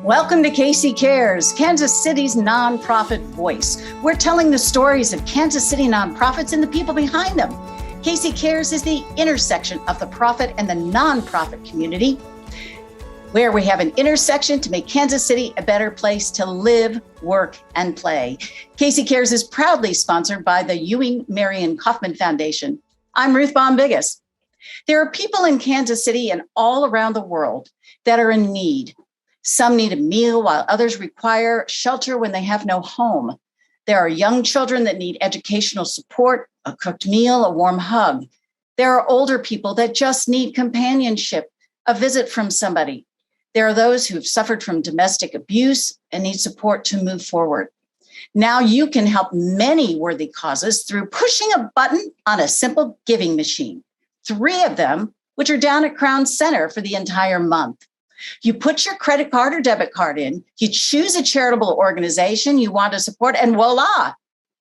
Welcome to KC Cares, Kansas City's nonprofit voice. We're telling the stories of Kansas City nonprofits and the people behind them. KC Cares is the intersection of the profit and the nonprofit community, where we have an intersection to make Kansas City a better place to live, work, and play. KC Cares is proudly sponsored by the Ewing Marion Kauffman Foundation. I'm Ruth Baum-Biggis. There are people in Kansas City and all around the world that are in need. Some need a meal while others require shelter when they have no home. There are young children that need educational support, a cooked meal, a warm hug. There are older people that just need companionship, a visit from somebody. There are those who've suffered from domestic abuse and need support to move forward. Now you can help many worthy causes through pushing a button on a simple giving machine. 3 of them, which are down at Crown Center for the entire month. You put your credit card or debit card in, you choose a charitable organization you want to support, and voila,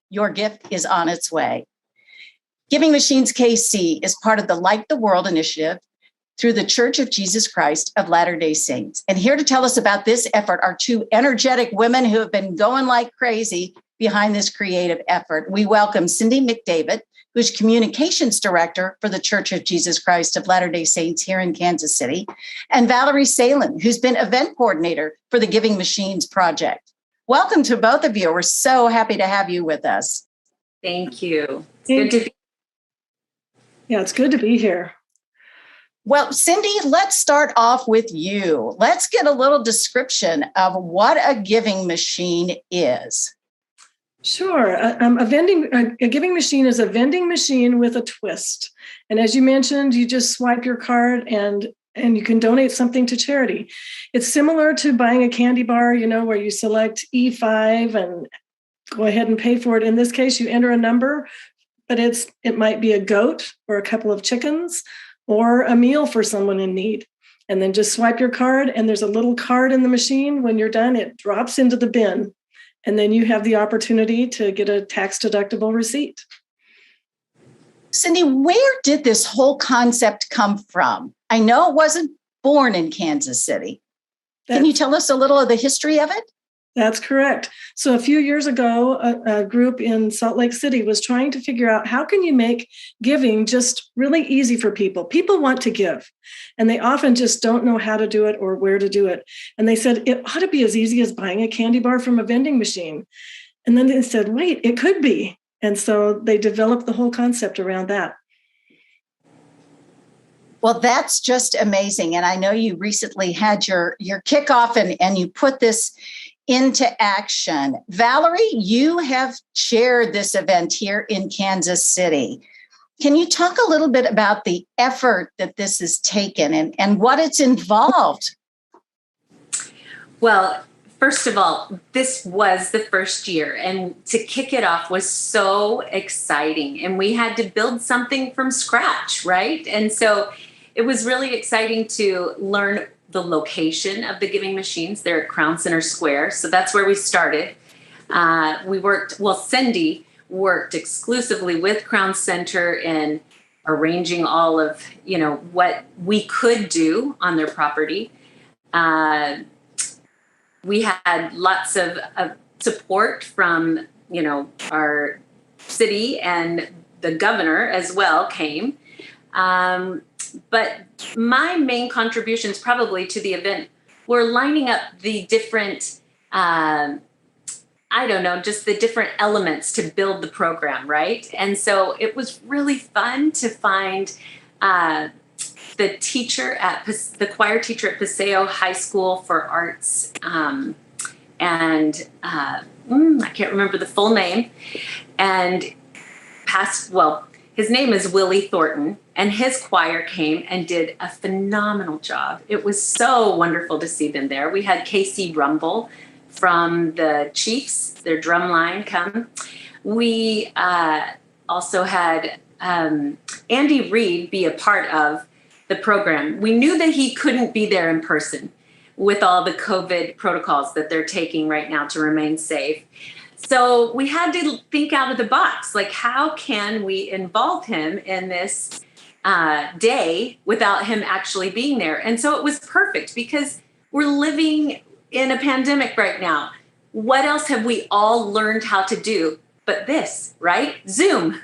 your gift is on its way. Giving Machines KC is part of the Light the World initiative through the Church of Jesus Christ of Latter-day Saints. And here to tell us about this effort are 2 energetic women who have been going like crazy behind this creative effort. We welcome Cindy Mcdavid, who's Communications Director for the Church of Jesus Christ of Latter-day Saints here in Kansas City, and Valerie Salen, who's been Event Coordinator for the Giving Machines Project. Welcome to both of you. We're so happy to have you with us. Thank you. It's good to be. Yeah, it's good to be here. Well, Cindy, let's start off with you. Let's get a little description of what a giving machine is. Sure. A giving machine is a vending machine with a twist. And as you mentioned, you just swipe your card and you can donate something to charity. It's similar to buying a candy bar, where you select E5 and go ahead and pay for it. In this case, you enter a number, but it might be a goat or a couple of chickens or a meal for someone in need. And then just swipe your card, and there's a little card in the machine. When you're done, it drops into the bin. And then you have the opportunity to get a tax-deductible receipt. Cindy, where did this whole concept come from? I know it wasn't born in Kansas City. Can you tell us a little of the history of it? That's correct. So a few years ago, a group in Salt Lake City was trying to figure out how can you make giving just really easy for people. People want to give, and they often just don't know how to do it or where to do it. And they said, it ought to be as easy as buying a candy bar from a vending machine. And then they said, wait, it could be. And so they developed the whole concept around that. Well, that's just amazing. And I know you recently had your kickoff and you put this into action. Valerie, you have chaired this event here in Kansas City. Can you talk a little bit about the effort that this has taken and what it's involved? Well, first of all, this was the first year, and to kick it off was so exciting. And we had to build something from scratch, right? And so it was really exciting to learn the location of the giving machines. They're at Crown Center Square. So that's where we started. Cindy worked exclusively with Crown Center in arranging all of, what we could do on their property. We had lots of support from, our city, and the governor as well came. But my main contributions probably to the event were lining up the different, just the different elements to build the program, right? And so it was really fun to find the choir teacher at Paseo High School for Arts, I can't remember the full name, and his name is Willie Thornton, and his choir came and did a phenomenal job. It was so wonderful to see them there. We had Casey Rumble from the Chiefs, their drum line, come. We also had Andy Reid be a part of the program. We knew that he couldn't be there in person with all the COVID protocols that they're taking right now to remain safe. So we had to think out of the box, like how can we involve him in this day without him actually being there. And so it was perfect because we're living in a pandemic right now. What else have we all learned how to do but this, right? Zoom.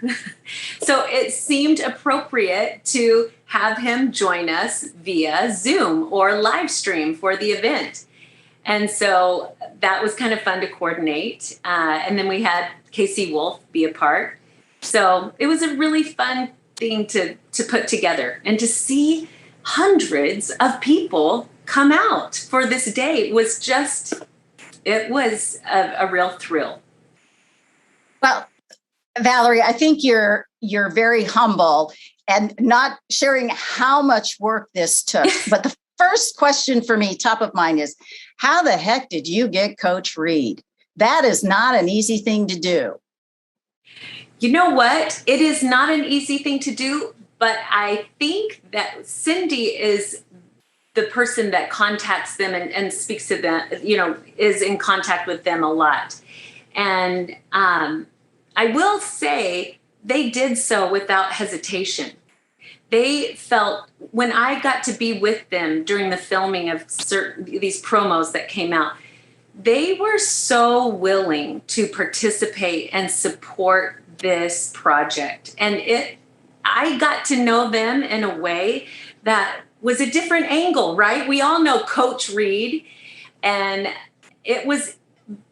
So it seemed appropriate to have him join us via Zoom or live stream for the event. And so that was kind of fun to coordinate. And then we had Casey Wolf be a part. So it was a really fun thing to put together, and to see hundreds of people come out for this day was a real thrill. Well, Valerie, I think you're very humble and not sharing how much work this took. But the first question for me, top of mind, is how the heck did you get Coach Reed? That is not an easy thing to do. You know what? It is not an easy thing to do, but I think that Cindy is the person that contacts them and speaks to them, is in contact with them a lot. And I will say they did so without hesitation. They felt, when I got to be with them during the filming of these promos that came out, they were so willing to participate and support this project. And I got to know them in a way that was a different angle, right? We all know Coach Reed, and it was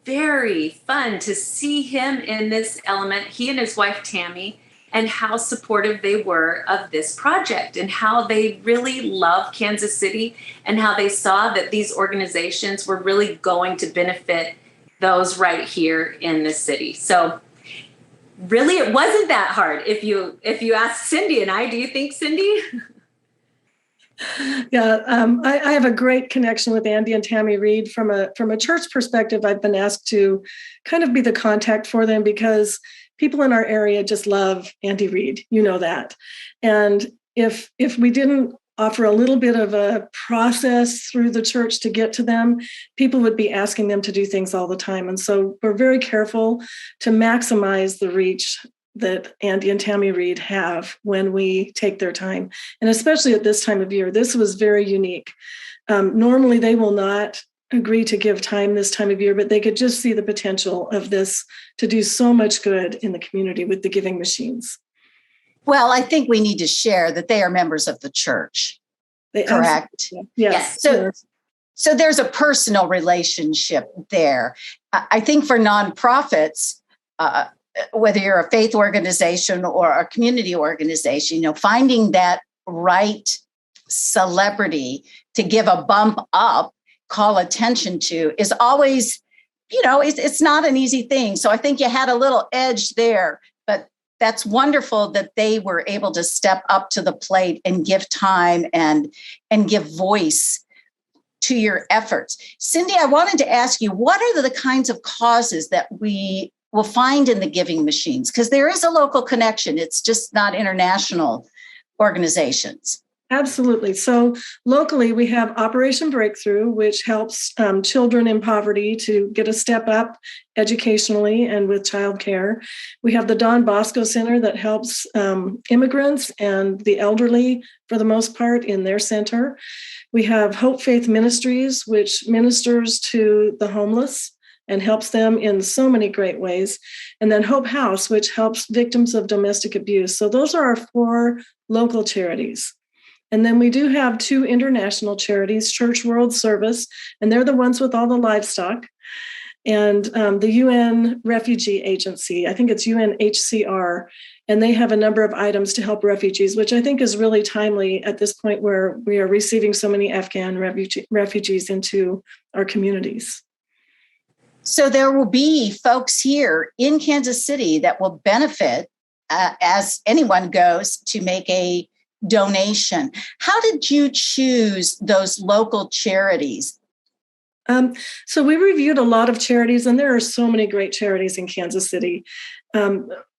very fun to see him in this element, he and his wife Tammy, and how supportive they were of this project and how they really love Kansas City and how they saw that these organizations were really going to benefit those right here in the city. So really, it wasn't that hard. If you ask Cindy and I, do you think, Cindy? Yeah, I have a great connection with Andy and Tammy Reed. From a church perspective, I've been asked to kind of be the contact for them because people in our area just love Andy Reed. You know that. And if we didn't offer a little bit of a process through the church to get to them, people would be asking them to do things all the time. And so we're very careful to maximize the reach that Andy and Tammy Reed have when we take their time. And especially at this time of year, this was very unique. Normally, they will not agree to give time this time of year, but they could just see the potential of this to do so much good in the community with the giving machines. Well, I think we need to share that they are members of the church. Correct? Yes. So there's a personal relationship there. I think for nonprofits, whether you're a faith organization or a community organization, finding that right celebrity to give a bump up, call attention to, is always, it's not an easy thing. So I think you had a little edge there, but that's wonderful that they were able to step up to the plate and give time and give voice to your efforts. Cindy, I wanted to ask you, what are the kinds of causes that we will find in the giving machines? Because there is a local connection. It's just not international organizations. Absolutely. So locally, we have Operation Breakthrough, which helps children in poverty to get a step up educationally and with childcare. We have the Don Bosco Center that helps immigrants and the elderly, for the most part, in their center. We have Hope Faith Ministries, which ministers to the homeless and helps them in so many great ways. And then Hope House, which helps victims of domestic abuse. So those are our 4 local charities. And then we do have 2 international charities, Church World Service, and they're the ones with all the livestock, and the UN Refugee Agency, I think it's UNHCR, and they have a number of items to help refugees, which I think is really timely at this point where we are receiving so many Afghan refugees into our communities. So there will be folks here in Kansas City that will benefit as anyone goes to make a donation. How did you choose those local charities? So we reviewed a lot of charities, and there are so many great charities in Kansas City.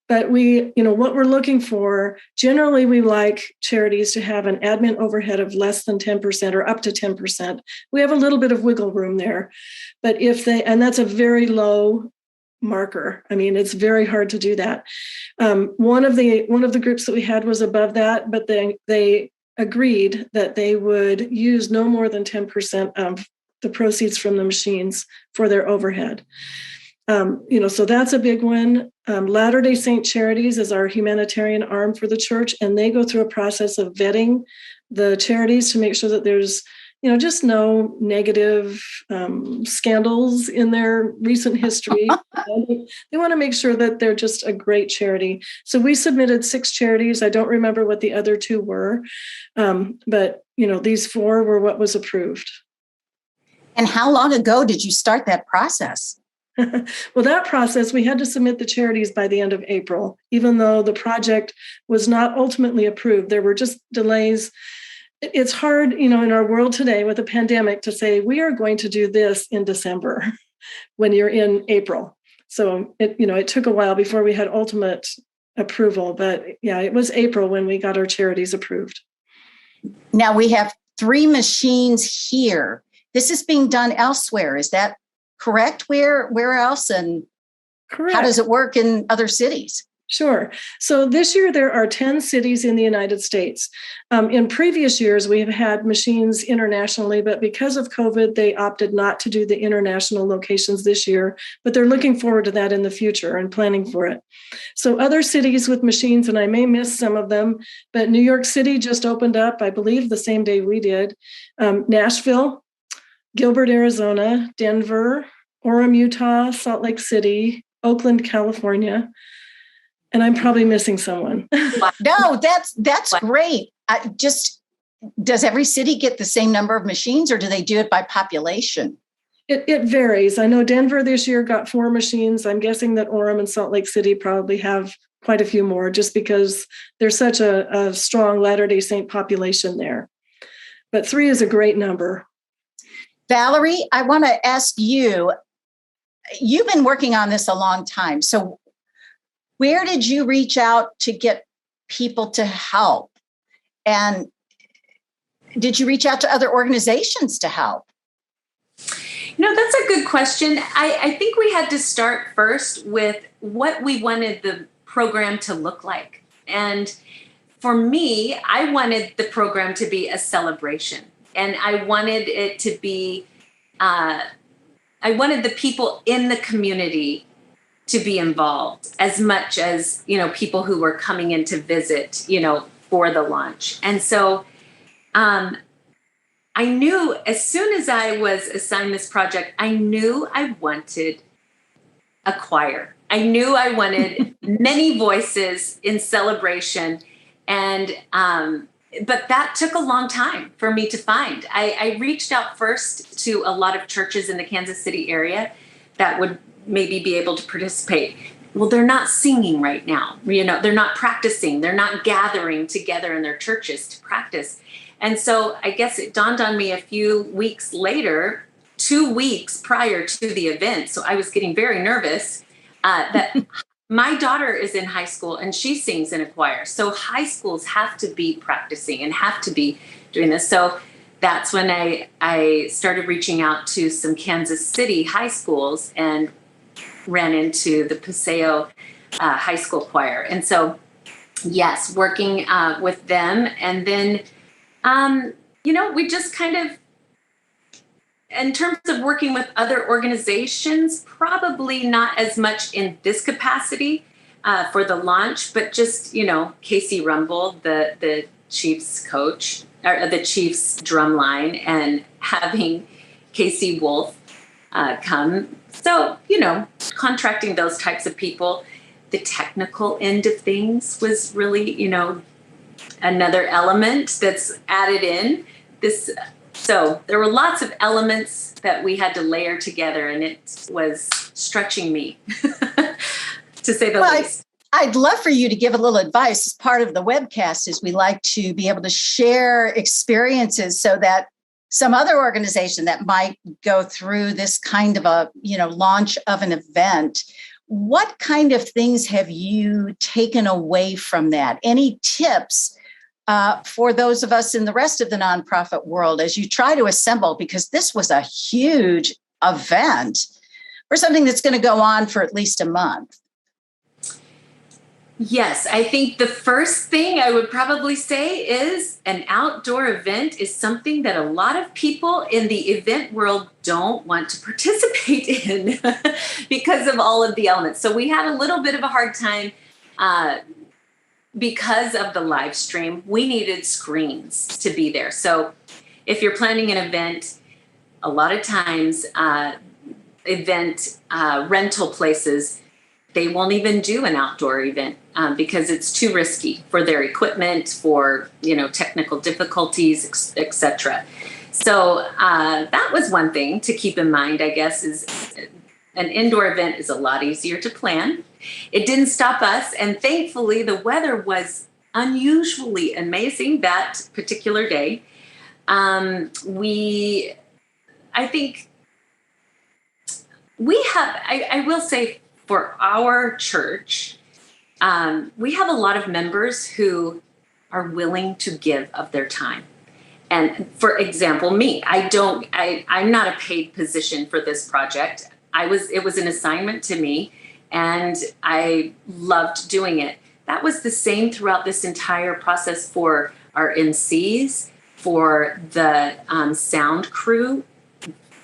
But what we're looking for, generally we like charities to have an admin overhead of less than 10% or up to 10%. We have a little bit of wiggle room there. But and that's a very low marker. I mean, it's very hard to do that. One of the groups that we had was above that, but they agreed that they would use no more than 10% of the proceeds from the machines for their overhead. So that's a big one. Latter-day Saint Charities is our humanitarian arm for the church, and they go through a process of vetting the charities to make sure that there's, just no negative scandals in their recent history. They want to make sure that they're just a great charity. So we submitted 6 charities. I don't remember what the other 2 were, but these 4 were what was approved. And how long ago did you start that process? Well, that process, we had to submit the charities by the end of April, even though the project was not ultimately approved. There were just delays. It's hard, in our world today with a pandemic to say, we are going to do this in December when you're in April. So it took a while before we had ultimate approval. But yeah, it was April when we got our charities approved. Now we have 3 machines here. This is being done elsewhere. Is that correct? Where else? And Correct. How does it work in other cities? Sure. So this year there are 10 cities in the United States. In previous years, we have had machines internationally, but because of COVID, they opted not to do the international locations this year, but they're looking forward to that in the future and planning for it. So other cities with machines, and I may miss some of them, but New York City just opened up, I believe, the same day we did. Nashville, Gilbert, Arizona, Denver, Orem, Utah, Salt Lake City, Oakland, California. And I'm probably missing someone. No, that's great. Does every city get the same number of machines, or do they do it by population? It varies. I know Denver this year got 4 machines. I'm guessing that Orem and Salt Lake City probably have quite a few more, just because there's such a strong Latter-day Saint population there. But 3 is a great number. Valerie, I want to ask you, you've been working on this a long time. So where did you reach out to get people to help? And did you reach out to other organizations to help? That's a good question. I think we had to start first with what we wanted the program to look like. And for me, I wanted the program to be a celebration. And I wanted it to be, I wanted the people in the community to be involved as much as, people who were coming in to visit, for the launch. And so I knew as soon as I was assigned this project, I knew I wanted a choir. I knew I wanted many voices in celebration. And, but that took a long time for me to find. I reached out first to a lot of churches in the Kansas City area that would maybe be able to participate. Well, they're not singing right now. They're not practicing. They're not gathering together in their churches to practice. And so I guess it dawned on me a few weeks later, 2 weeks prior to the event. So I was getting very nervous that my daughter is in high school and she sings in a choir. So high schools have to be practicing and have to be doing this. So that's when I started reaching out to some Kansas City high schools and ran into the Paseo High School Choir. And so, yes, working with them. And then, we just kind of, in terms of working with other organizations, probably not as much in this capacity for the launch, but just, Casey Rumble, the Chiefs coach, or the Chiefs drum line, and having Casey Wolf come. So, contracting those types of people. The technical end of things was really, another element that's added in this. So there were lots of elements that we had to layer together, and it was stretching me, to say the least. I'd love for you to give a little advice. As part of the webcast is we like to be able to share experiences so that some other organization that might go through this kind of a, launch of an event, what kind of things have you taken away from that? Any tips for those of us in the rest of the nonprofit world as you try to assemble, because this was a huge event. or something that's going to go on for at least a month? Yes, I think the first thing I would probably say is an outdoor event is something that a lot of people in the event world don't want to participate in because of all of the elements. So we had a little bit of a hard time because of the live stream. We needed screens to be there. So if you're planning an event, a lot of times event rental places, they won't even do an outdoor event because it's too risky for their equipment, for technical difficulties, etc. So that was one thing to keep in mind, I guess, is an indoor event is a lot easier to plan. It didn't stop us, and thankfully the weather was unusually amazing that particular day. I think we have, I will say, for our church, we have a lot of members who are willing to give of their time. And for example, me, I'm not a paid position for this project. It was an assignment to me, and I loved doing it. That was the same throughout this entire process for our MCs, for the sound crew.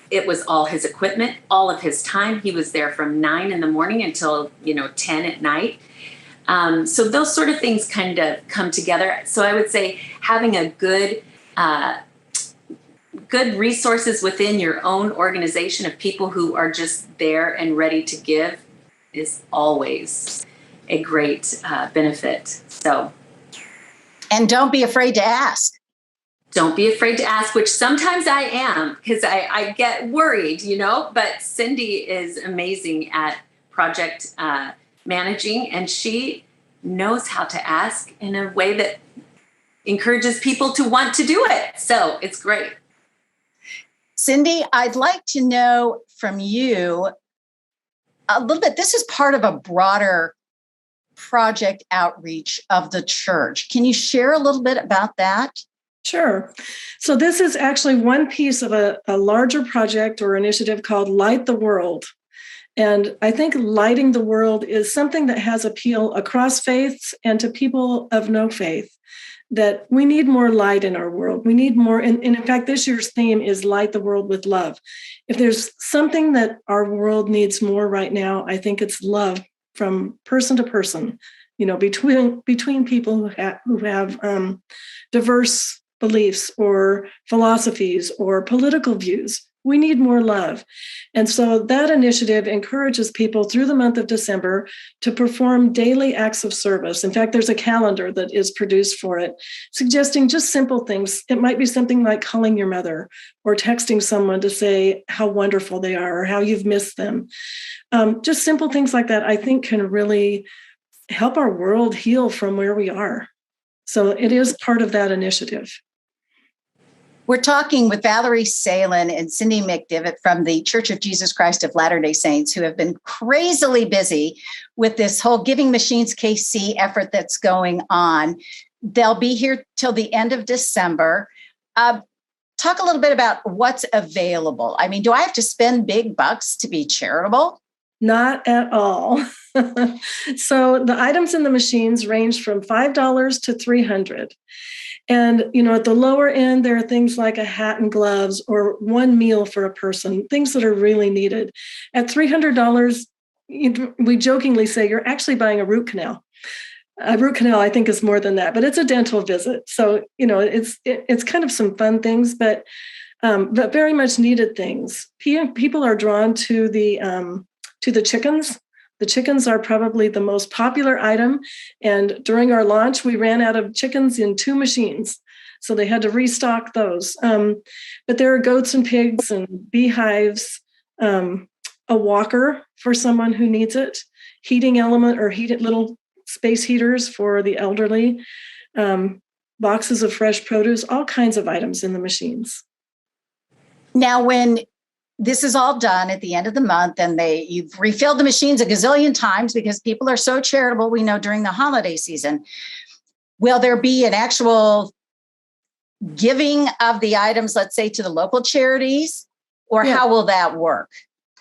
It was all his equipment, all of his time. He was there from 9 in the morning until 10 at night. So those sort of things kind of come together. So I would say having a good resources within your own organization of people who are just there and ready to give is always a great benefit. So, and don't be afraid to ask. Don't be afraid to ask, which sometimes I am, because I get worried, but Cindy is amazing at project managing, and she knows how to ask in a way that encourages people to want to do it. So it's great. Cindy, I'd like to know from you a little bit. This is part of a broader project outreach of the church. Can you share a little bit about that? Sure. So this is actually one piece of a larger project or initiative called Light the World. And I think lighting the world is something that has appeal across faiths and to people of no faith, that we need more light in our world. We need more. And in fact, this year's theme is Light the World with Love. If there's something that our world needs more right now, I think it's love from person to person, between people who have diverse beliefs or philosophies or political views. We need more love. And so that initiative encourages people through the month of December to perform daily acts of service. In fact, there's a calendar that is produced for it, suggesting just simple things. It might be something like calling your mother or texting someone to say how wonderful they are or how you've missed them. Just simple things like that, I think, can really help our world heal from where we are. So it is part of that initiative. We're talking with Valerie Salen and Cindy Mcdavid from the Church of Jesus Christ of Latter-day Saints, who have been crazily busy with this whole Giving Machines KC effort that's going on. They'll be here till the end of December. Talk a little bit about what's available. I mean, do I have to spend big bucks to be charitable? Not at all. So the items in the machines range from $5 to $300. And, at the lower end, there are things like a hat and gloves or one meal for a person, things that are really needed. At $300, we jokingly say you're actually buying a root canal. A root canal, I think, is more than that, but it's a dental visit. So, it's kind of some fun things, but very much needed things. People are drawn to the chickens. The chickens are probably the most popular item. And during our launch, we ran out of chickens in 2 machines. So they had to restock those. But there are goats and pigs and beehives, a walker for someone who needs it, heating element or heated little space heaters for the elderly, boxes of fresh produce, all kinds of items in the machines. Now, when this is all done at the end of the month, and you've refilled the machines a gazillion times because people are so charitable, we know, during the holiday season. Will there be an actual giving of the items, let's say, to the local charities, or how will that work?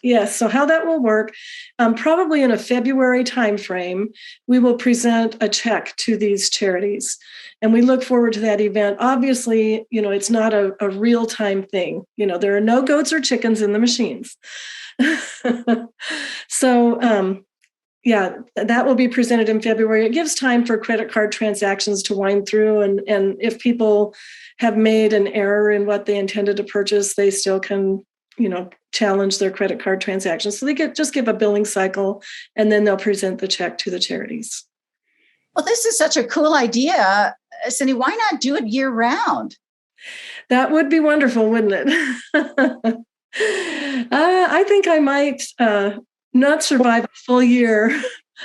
Yes. So how that will work, probably in a February timeframe, we will present a check to these charities. And we look forward to that event. Obviously, it's not a real-time thing. There are no goats or chickens in the machines. So, yeah, that will be presented in February. It gives time for credit card transactions to wind through. And if people have made an error in what they intended to purchase, they still can challenge their credit card transactions. So they just give a billing cycle, and then they'll present the check to the charities. Well, this is such a cool idea. Cindy, why not do it year round? That would be wonderful, wouldn't it? I think I might not survive a full year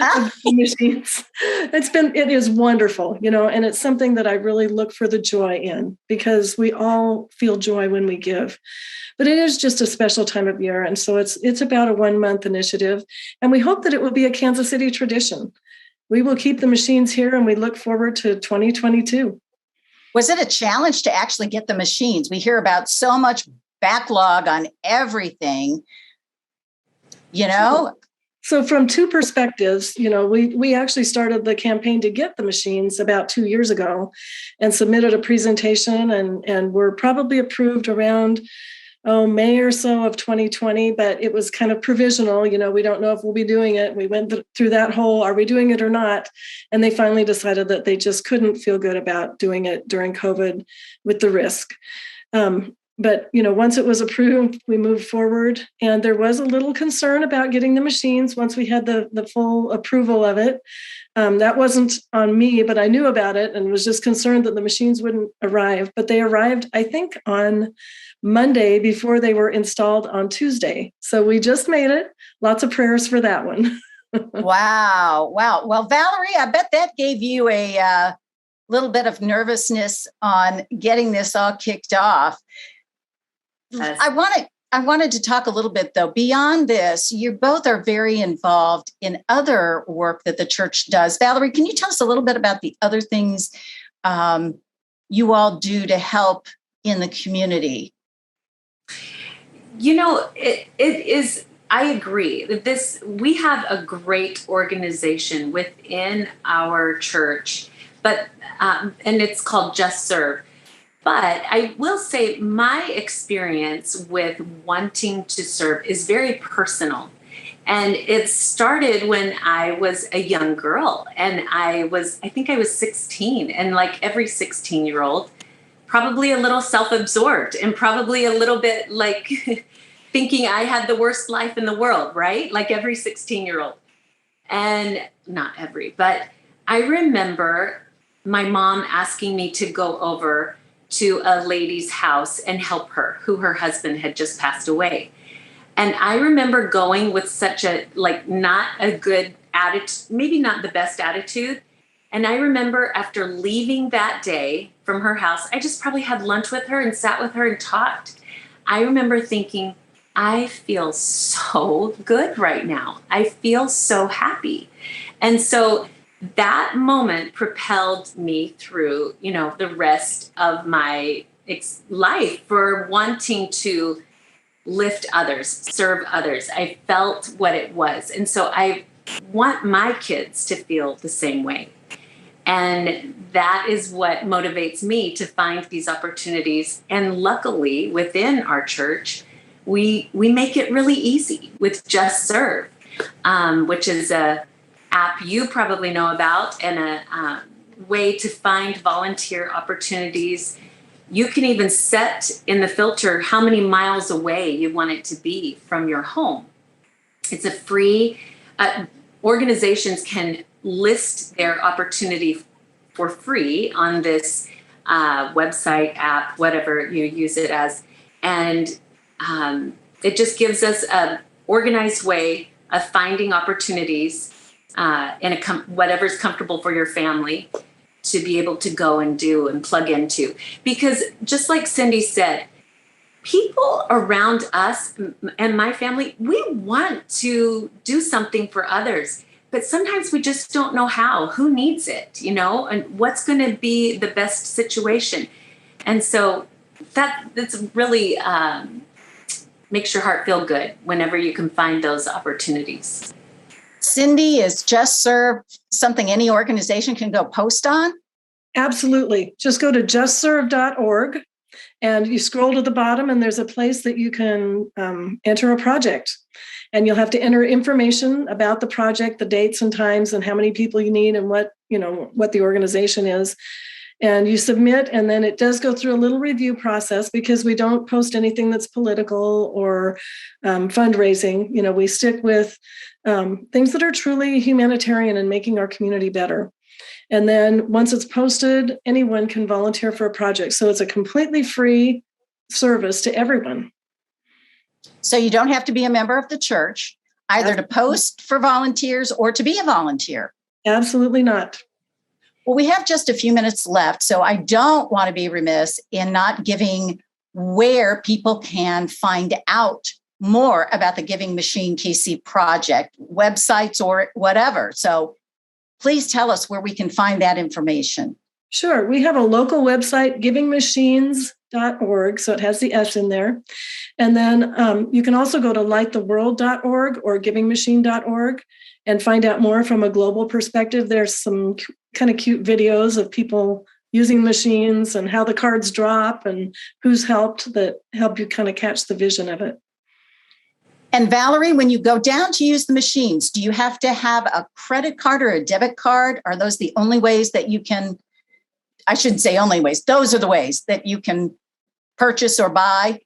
of machines. It is wonderful, and it's something that I really look for the joy in, because we all feel joy when we give. But it is just a special time of year. And so it's about a 1-month initiative. And we hope that it will be a Kansas City tradition. We will keep the machines here, and we look forward to 2022. Was it a challenge to actually get the machines? We hear about so much backlog on everything, So from two perspectives, we actually started the campaign to get the machines about 2 years ago and submitted a presentation, and were probably approved around May or so of 2020, but it was kind of provisional. We don't know if we'll be doing it. We went through that whole, are we doing it or not? And they finally decided that they just couldn't feel good about doing it during COVID with the risk. But once it was approved, we moved forward, and there was a little concern about getting the machines once we had the full approval of it. That wasn't on me, but I knew about it and was just concerned that the machines wouldn't arrive. But they arrived, I think, on Monday before they were installed on Tuesday. So we just made it. Lots of prayers for that one. Wow. Well, Valerie, I bet that gave you a little bit of nervousness on getting this all kicked off. Yes. I wanted to talk a little bit, though, beyond this. You both are very involved in other work that the church does. Valerie, can you tell us a little bit about the other things you all do to help in the community? It is, I agree that we have a great organization within our church, but, and it's called Just Serve. But I will say my experience with wanting to serve is very personal. And it started when I was a young girl, and I think I was 16, and like every 16-year-old, probably a little self-absorbed and probably a little bit like thinking I had the worst life in the world, right? Like every 16-year-old. And not every, but I remember my mom asking me to go over to a lady's house and help her, who her husband had just passed away. And I remember going with such not a good attitude, maybe not the best attitude. And I remember after leaving that day from her house, I just probably had lunch with her and sat with her and talked. I remember thinking, I feel so good right now. I feel so happy. And so that moment propelled me through, the rest of my life for wanting to lift others, serve others. I felt what it was. And so I want my kids to feel the same way. And that is what motivates me to find these opportunities. And luckily, within our church, we make it really easy with Just Serve, which is a app you probably know about, and a way to find volunteer opportunities. You can even set in the filter how many miles away you want it to be from your home. It's a free, organizations can list their opportunity for free on this website, app, whatever you use it as. And it just gives us an organized way of finding opportunities in whatever's comfortable for your family to be able to go and do and plug into. Because just like Cindy said, people around us and my family, we want to do something for others, but sometimes we just don't know how, who needs it, and what's going to be the best situation. And so that's really makes your heart feel good whenever you can find those opportunities. Cindy, is Just Serve something any organization can go post on? Absolutely. Just go to justserve.org and you scroll to the bottom and there's a place that you can enter a project. And you'll have to enter information about the project, the dates and times and how many people you need and what the organization is. And you submit, and then it does go through a little review process because we don't post anything that's political or fundraising. We stick with things that are truly humanitarian and making our community better. And then once it's posted, anyone can volunteer for a project. So it's a completely free service to everyone. So you don't have to be a member of the church, either to post for volunteers or to be a volunteer. Absolutely not. Well, we have just a few minutes left, so I don't want to be remiss in not giving where people can find out more about the Giving Machine KC project, websites or whatever. So please tell us where we can find that information. Sure. We have a local website, givingmachines.org, so it has the S in there. And then you can also go to lighttheworld.org or givingmachine.org and find out more from a global perspective. There's some kind of cute videos of people using machines and how the cards drop and who's helped that help you kind of catch the vision of it. And Valerie, when you go down to use the machines, do you have to have a credit card or a debit card? Are those the only ways that you can, I shouldn't say only ways, those are the ways that you can purchase or buy?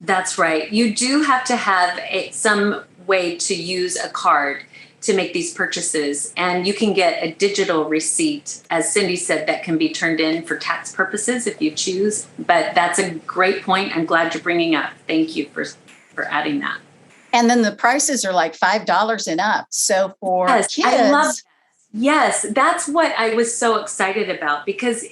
That's right. You do have to have some way to use a card to make these purchases. And you can get a digital receipt, as Cindy said, that can be turned in for tax purposes if you choose. But that's a great point. I'm glad you're bringing up. Thank you for adding that. And then the prices are like $5 and up. So for kids. I love that. Yes, that's what I was so excited about, because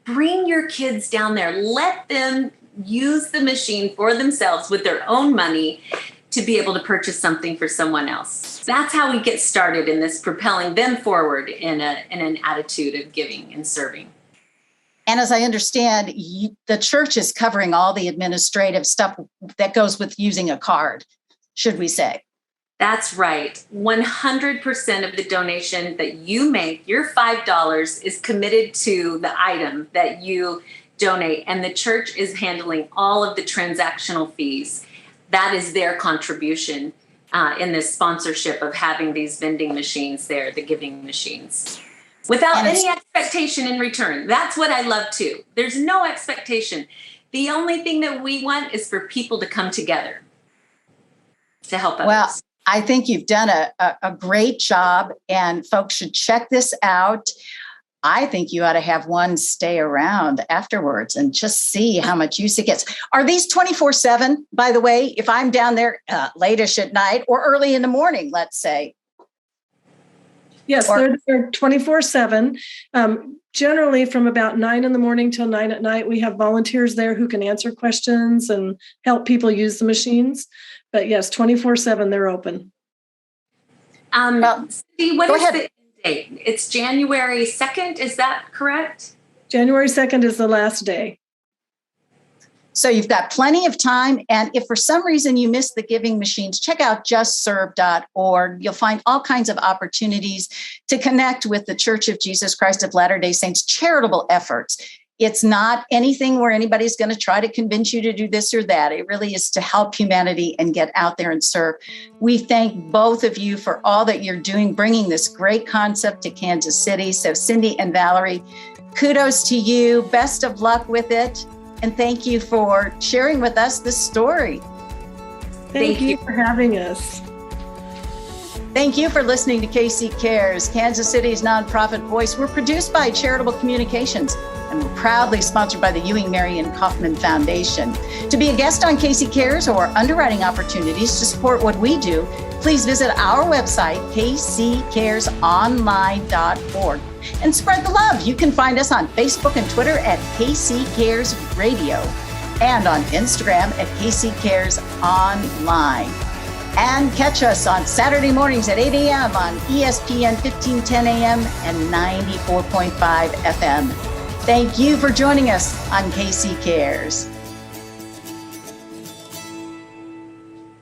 bring your kids down there. Let them use the machine for themselves with their own money to be able to purchase something for someone else. That's how we get started in this, propelling them forward in an attitude of giving and serving. And as I understand, the church is covering all the administrative stuff that goes with using a card, should we say? That's right. 100% of the donation that you make, your $5, is committed to the item that you donate, and the church is handling all of the transactional fees. That is their contribution in this sponsorship of having these vending machines there, the giving machines, without any expectation in return. That's what I love too. There's no expectation. The only thing that we want is for people to come together to help others. Well, I think you've done a great job, and folks should check this out. I think you ought to have one stay around afterwards and just see how much use it gets. Are these 24/7, by the way, if I'm down there late-ish at night or early in the morning, let's say? Yes, they're 24/7. Generally from about 9 in the morning till 9 at night, we have volunteers there who can answer questions and help people use the machines. But yes, 24/7, they're open. Cindy, what is the date? It's January 2nd, is that correct? January 2nd is the last day. So you've got plenty of time. And if for some reason you missed the giving machines, check out justserve.org. You'll find all kinds of opportunities to connect with the Church of Jesus Christ of Latter-day Saints charitable efforts. It's not anything where anybody's going to try to convince you to do this or that. It really is to help humanity and get out there and serve. We thank both of you for all that you're doing, bringing this great concept to Kansas City. So Cindy and Valerie, kudos to you. Best of luck with it. And thank you for sharing with us this story. Thank you for having us. Thank you for listening to KC Cares, Kansas City's nonprofit voice. We're produced by Charitable Communications, and we're proudly sponsored by the Ewing Marion Kaufman Foundation. To be a guest on KC Cares or underwriting opportunities to support what we do, please visit our website, kccaresonline.org, and spread the love. You can find us on Facebook and Twitter at KC Cares Radio and on Instagram at KC Cares Online. And catch us on Saturday mornings at 8 a.m. on ESPN 1510 AM and 94.5 FM. Thank you for joining us on KC Cares.